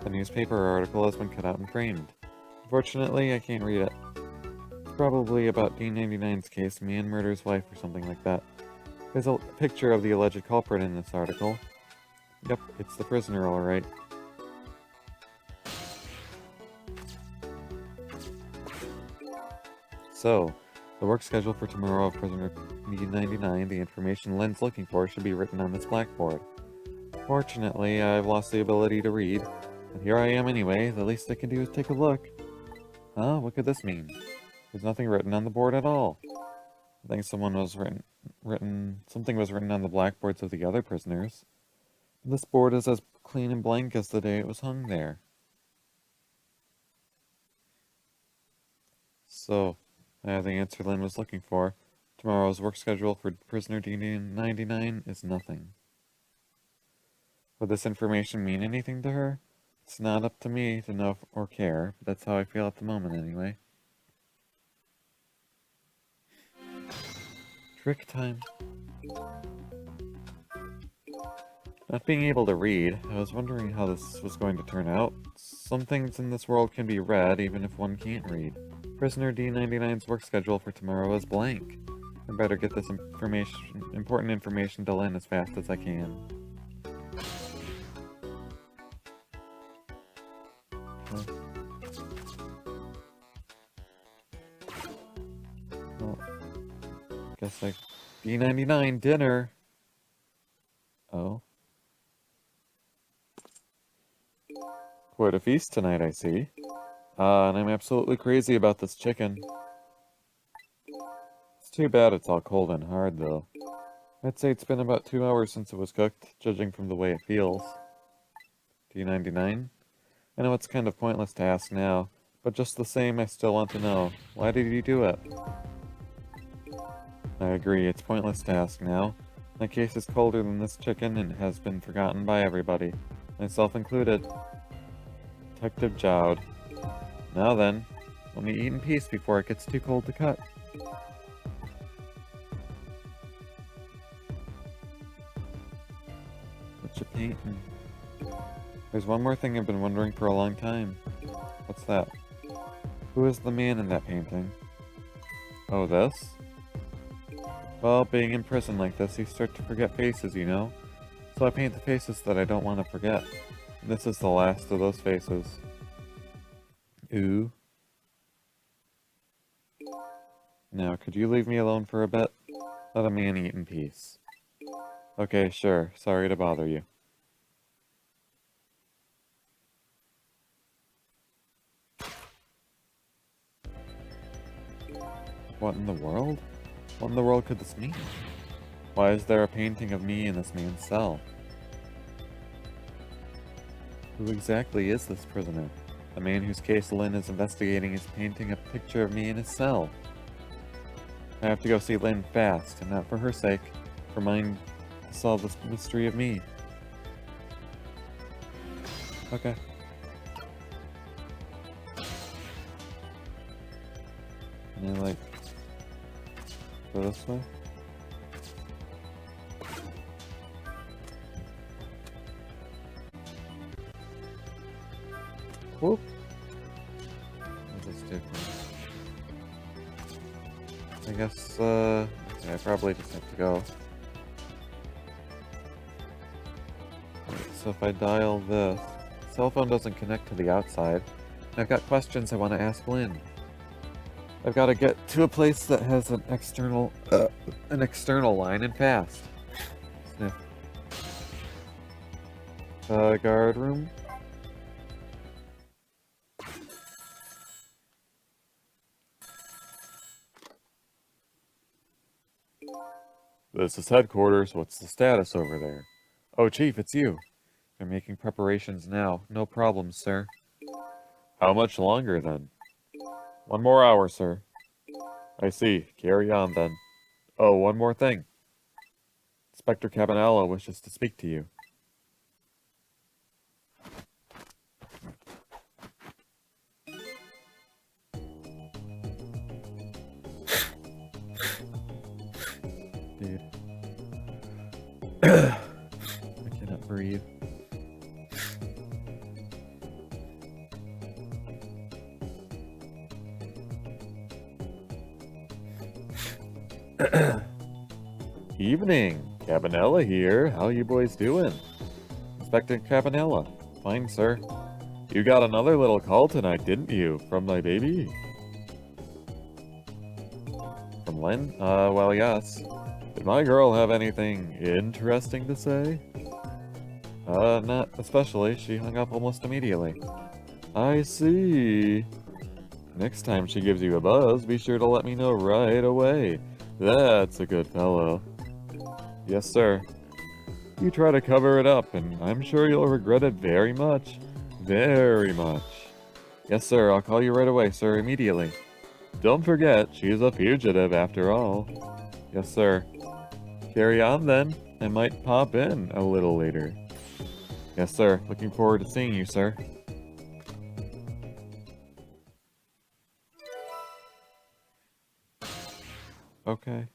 The newspaper article has been cut out and framed. Unfortunately, I can't read it. It's probably about D99's case, man murders wife or something like that. There's a picture of the alleged culprit in this article. Yep, it's the prisoner, alright. So, the work schedule for tomorrow of prisoner D99, the information Lynn's looking for, should be written on this blackboard. Fortunately, I've lost the ability to read, but here I am anyway. The least I can do is take a look. Huh? What could this mean? There's nothing written on the board at all. I think something was written on the blackboards of the other prisoners. This board is as clean and blank as the day it was hung there. So, I have the answer Lynn was looking for. Tomorrow's work schedule for prisoner D99 is nothing. Would this information mean anything to her? It's not up to me to know or care, but that's how I feel at the moment anyway. Trick time. Not being able to read, I was wondering how this was going to turn out. Some things in this world can be read even if one can't read. Prisoner D99's work schedule for tomorrow is blank. I better get this important information to Lynn as fast as I can. Well, guess like D99 dinner. Oh. Quite a feast tonight, I see. And I'm absolutely crazy about this chicken. It's too bad it's all cold and hard, though. I'd say it's been about 2 hours since it was cooked, judging from the way it feels. D99? I know it's kind of pointless to ask now, but just the same, I still want to know. Why did you do it? I agree, it's pointless to ask now. My case is colder than this chicken and has been forgotten by everybody, myself included. Detective Jowd. Now then, let me eat in peace before it gets too cold to cut. What you painting? There's one more thing I've been wondering for a long time. What's that? Who is the man in that painting? Oh, this? Well, being in prison like this, you start to forget faces, you know? So I paint the faces that I don't want to forget. And this is the last of those faces. Ooh. Now, could you leave me alone for a bit? Let a man eat in peace. Okay, sure. Sorry to bother you. What in the world? What in the world could this mean? Why is there a painting of me in this man's cell? Who exactly is this prisoner? The man whose case Lynn is investigating is painting a picture of me in his cell. I have to go see Lynn fast, and not for her sake, for mine to solve this mystery of me. Okay. Can I, like, go this way? Whoop. What does this do? I guess, okay, I probably just have to go. Right, so if I dial this, cell phone doesn't connect to the outside. I've got questions I want to ask Lynn. I've got to get to a place that has an external line and fast. Sniff. Guard room? This is headquarters. What's the status over there? Oh, Chief, it's you. They're making preparations now. No problem, sir. How much longer, then? 1 more hour, sir. I see. Carry on, then. Oh, one more thing. Inspector Cabanela wishes to speak to you. Dude. I cannot breathe. Evening. Cabanela here. How you boys doing? Inspector Cabanela. Fine, sir. You got another little call tonight, didn't you? From my baby? From Lynn? Well, yes. Did my girl have anything interesting to say? Not especially. She hung up almost immediately. I see. Next time she gives you a buzz, be sure to let me know right away. That's a good fellow. Yes, sir. You try to cover it up, and I'm sure you'll regret it very much. Very much. Yes, sir, I'll call you right away, sir, immediately. Don't forget, she's a fugitive after all. Yes, sir. Carry on, then. I might pop in a little later. Yes, sir. Looking forward to seeing you, sir. Okay.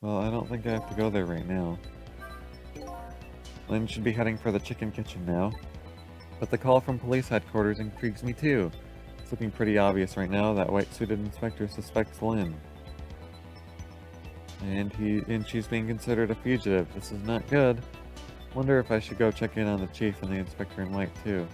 Well, I don't think I have to go there right now. Lynn should be heading for the chicken kitchen now. But the call from police headquarters intrigues me too. It's looking pretty obvious right now that white-suited inspector suspects Lynn. And she's being considered a fugitive. This is not good. Wonder if I should go check in on the chief and the inspector in white too.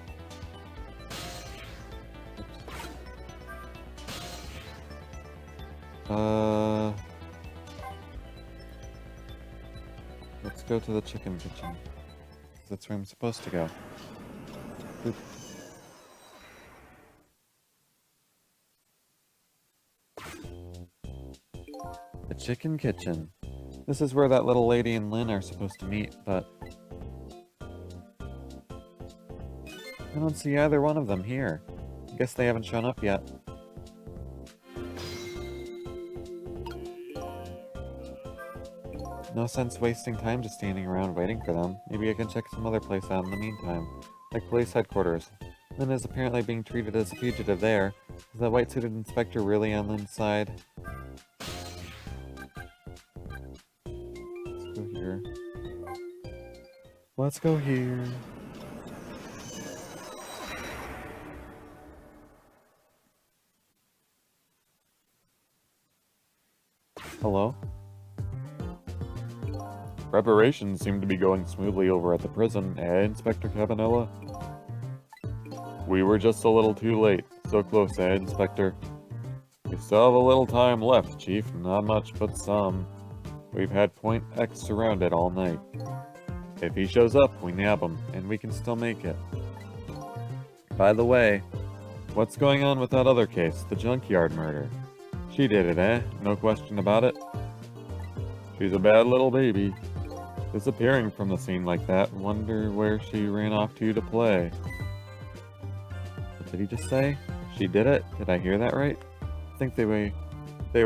Let's go to the chicken kitchen. That's where I'm supposed to go. Boop. The chicken kitchen. This is where that little lady and Lynn are supposed to meet, but I don't see either one of them here. I guess they haven't shown up yet. No sense wasting time just standing around waiting for them. Maybe I can check some other place out in the meantime. Like police headquarters. Lynn is apparently being treated as a fugitive there. Is that white-suited inspector really on Lynn's side? Let's go here. Let's go here. Hello? Preparations seem to be going smoothly over at the prison, Inspector Cabanela? We were just a little too late. So close, Inspector? We still have a little time left, Chief. Not much, but some. We've had Point X surrounded all night. If he shows up, we nab him, and we can still make it. By the way, what's going on with that other case, the junkyard murder? She did it, eh? No question about it? She's a bad little baby. Disappearing from the scene like that, wonder where she ran off to play. What did he just say? She did it? Did I hear that right? I think they were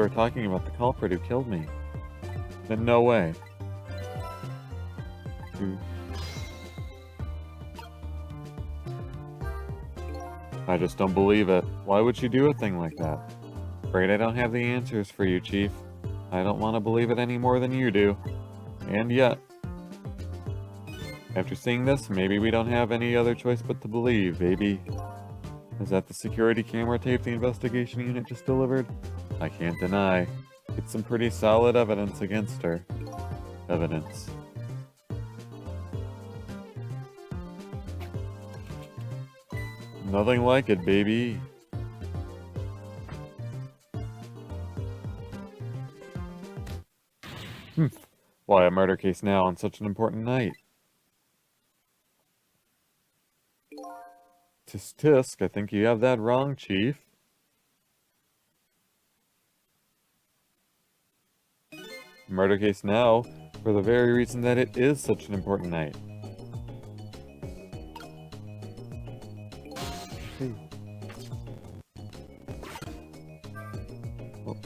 talking about the culprit who killed me. Then no way. I just don't believe it. Why would she do a thing like that? Afraid I don't have the answers for you, Chief. I don't want to believe it any more than you do. And yet, after seeing this, maybe we don't have any other choice but to believe, baby. Is that the security camera tape the investigation unit just delivered? I can't deny. It's some pretty solid evidence against her. Evidence. Nothing like it, baby. Why a murder case now on such an important night? Tisk tisk, I think you have that wrong, Chief. Murder case now, for the very reason that it is such an important night. Hey. Well,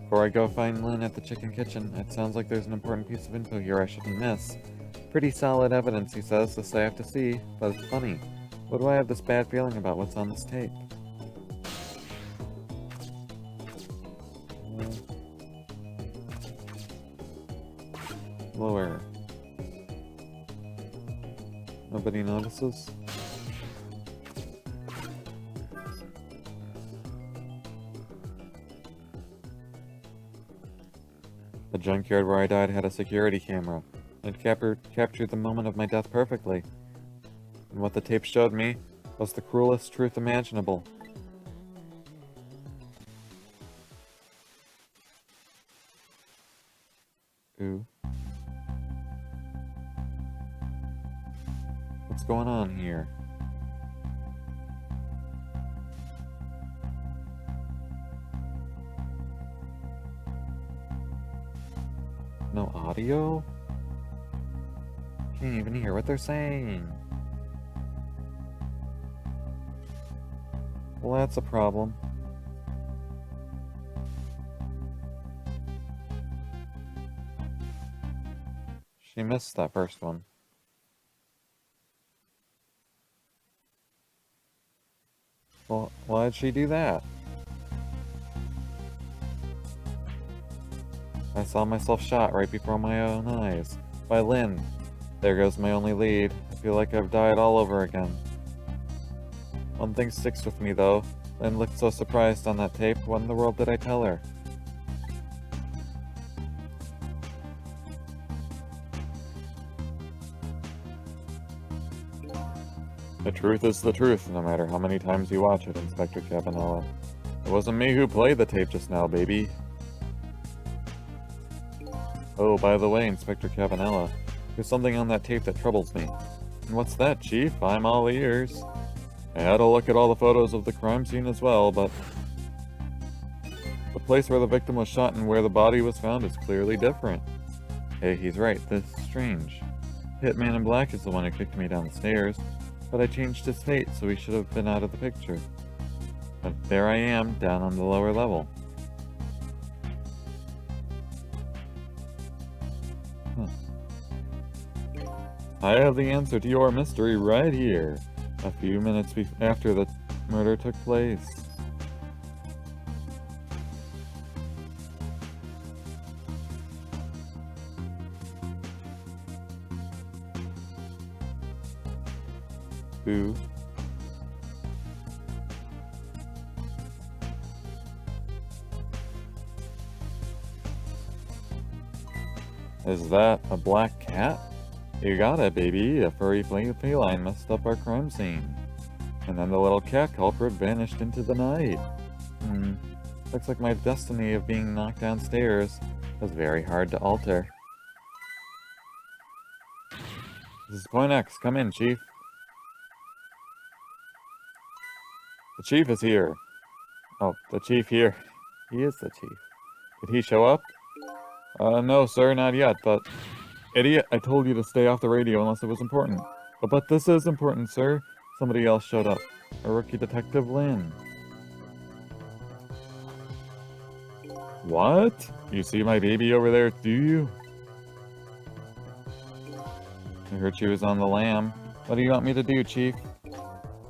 before I go find Lynn at the chicken kitchen, it sounds like there's an important piece of info here I shouldn't miss. Pretty solid evidence, he says, this I have to see, but it's funny. What do I have this bad feeling about what's on this tape? Lower. Nobody notices? The junkyard where I died had a security camera. It captured the moment of my death perfectly. And what the tape showed me was the cruelest truth imaginable. Ooh. What's going on here? audio? Can't even hear what they're saying. Well, that's a problem. She missed that first one. Well, why did she do that? I saw myself shot right before my own eyes. By Lynn. There goes my only lead. I feel like I've died all over again. One thing sticks with me though. Lynn looked so surprised on that tape. What in the world did I tell her? The truth is the truth, no matter how many times you watch it, Inspector Cabanela. It wasn't me who played the tape just now, baby. Oh, by the way, Inspector Cabanela, there's something on that tape that troubles me. And what's that, Chief? I'm all ears. I had a look at all the photos of the crime scene as well, but the place where the victim was shot and where the body was found is clearly different. Hey, he's right, this is strange. Hitman in Black is the one who kicked me down the stairs, but I changed his fate, so he should have been out of the picture. But there I am, down on the lower level. I have the answer to your mystery right here. A few minutes after the murder took place. Boo. Is that a black cat? You got it, baby. A furry feline messed up our crime scene. And then the little cat culprit vanished into the night. Looks like my destiny of being knocked downstairs was very hard to alter. This is Point X. Come in, Chief. The Chief is here. Oh, the Chief here. He is the Chief. Did he show up? No, sir, not yet, but... Idiot, I told you to stay off the radio unless it was important. But this is important, sir. Somebody else showed up. A rookie detective, Lynn. What? You see my baby over there, do you? I heard she was on the lam. What do you want me to do, Chief?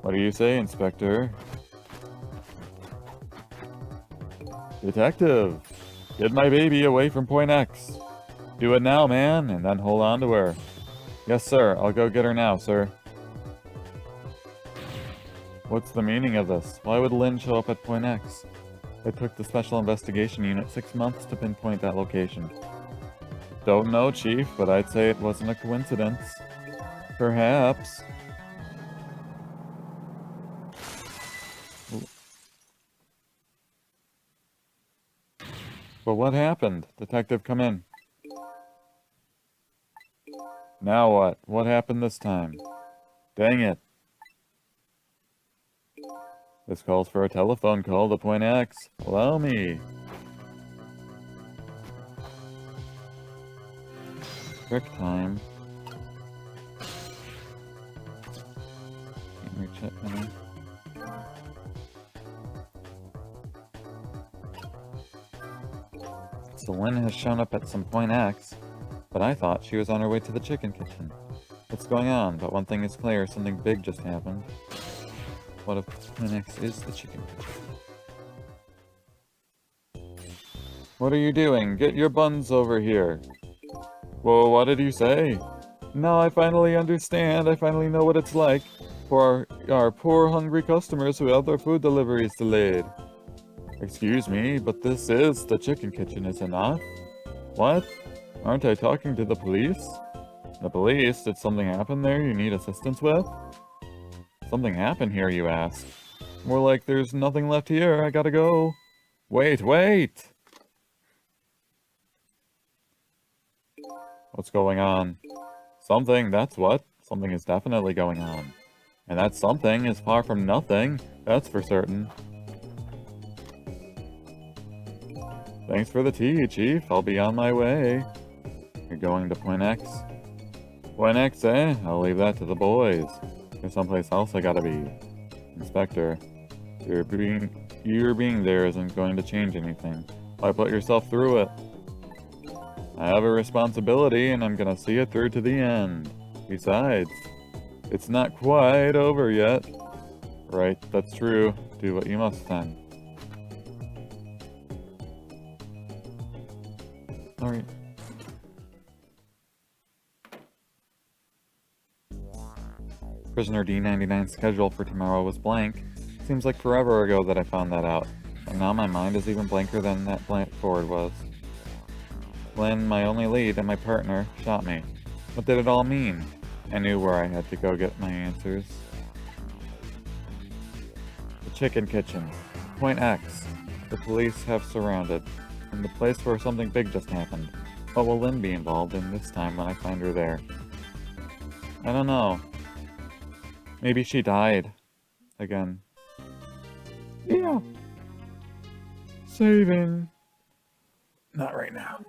What do you say, Inspector? Detective! Get my baby away from Point X. Do it now, man, and then hold on to her. Yes, sir. I'll go get her now, sir. What's the meaning of this? Why would Lynn show up at Point X? It took the Special Investigation Unit 6 months to pinpoint that location. Don't know, Chief, but I'd say it wasn't a coincidence. Perhaps. But what happened? Detective, come in. Now what? What happened this time? Dang it. This calls for a telephone call to Point X. Allow me. Trick time. Can't reach it, can I? So Lynn has shown up at some Point X. But I thought she was on her way to the chicken kitchen. What's going on? But one thing is clear, something big just happened. What if Point X is the chicken kitchen? What are you doing? Get your buns over here. Whoa, what did you say? Now I finally understand. I finally know what it's like for our poor hungry customers who have their food deliveries delayed. Excuse me, but this is the chicken kitchen, is it not? What? Aren't I talking to the police? The police? Did something happen there you need assistance with? Something happened here, you ask? More like there's nothing left here, I gotta go. Wait, wait! What's going on? Something, that's what. Something is definitely going on. And that something is far from nothing, that's for certain. Thanks for the tea, Chief. I'll be on my way. You're going to Point X? Point X, eh? I'll leave that to the boys. There's someplace else I gotta be. Inspector, your being there isn't going to change anything. Why put yourself through it? I have a responsibility, and I'm gonna see it through to the end. Besides, it's not quite over yet. Right, that's true. Do what you must then. Alright. Prisoner D99's schedule for tomorrow was blank. Seems like forever ago that I found that out. And now my mind is even blanker than that blackboard was. Lynn, my only lead, and my partner, shot me. What did it all mean? I knew where I had to go get my answers. The Chicken Kitchen. Point X. The police have surrounded. And the place where something big just happened. What will Lynn be involved in this time when I find her there? I don't know. Maybe she died. Again. Yeah. Saving. Not right now.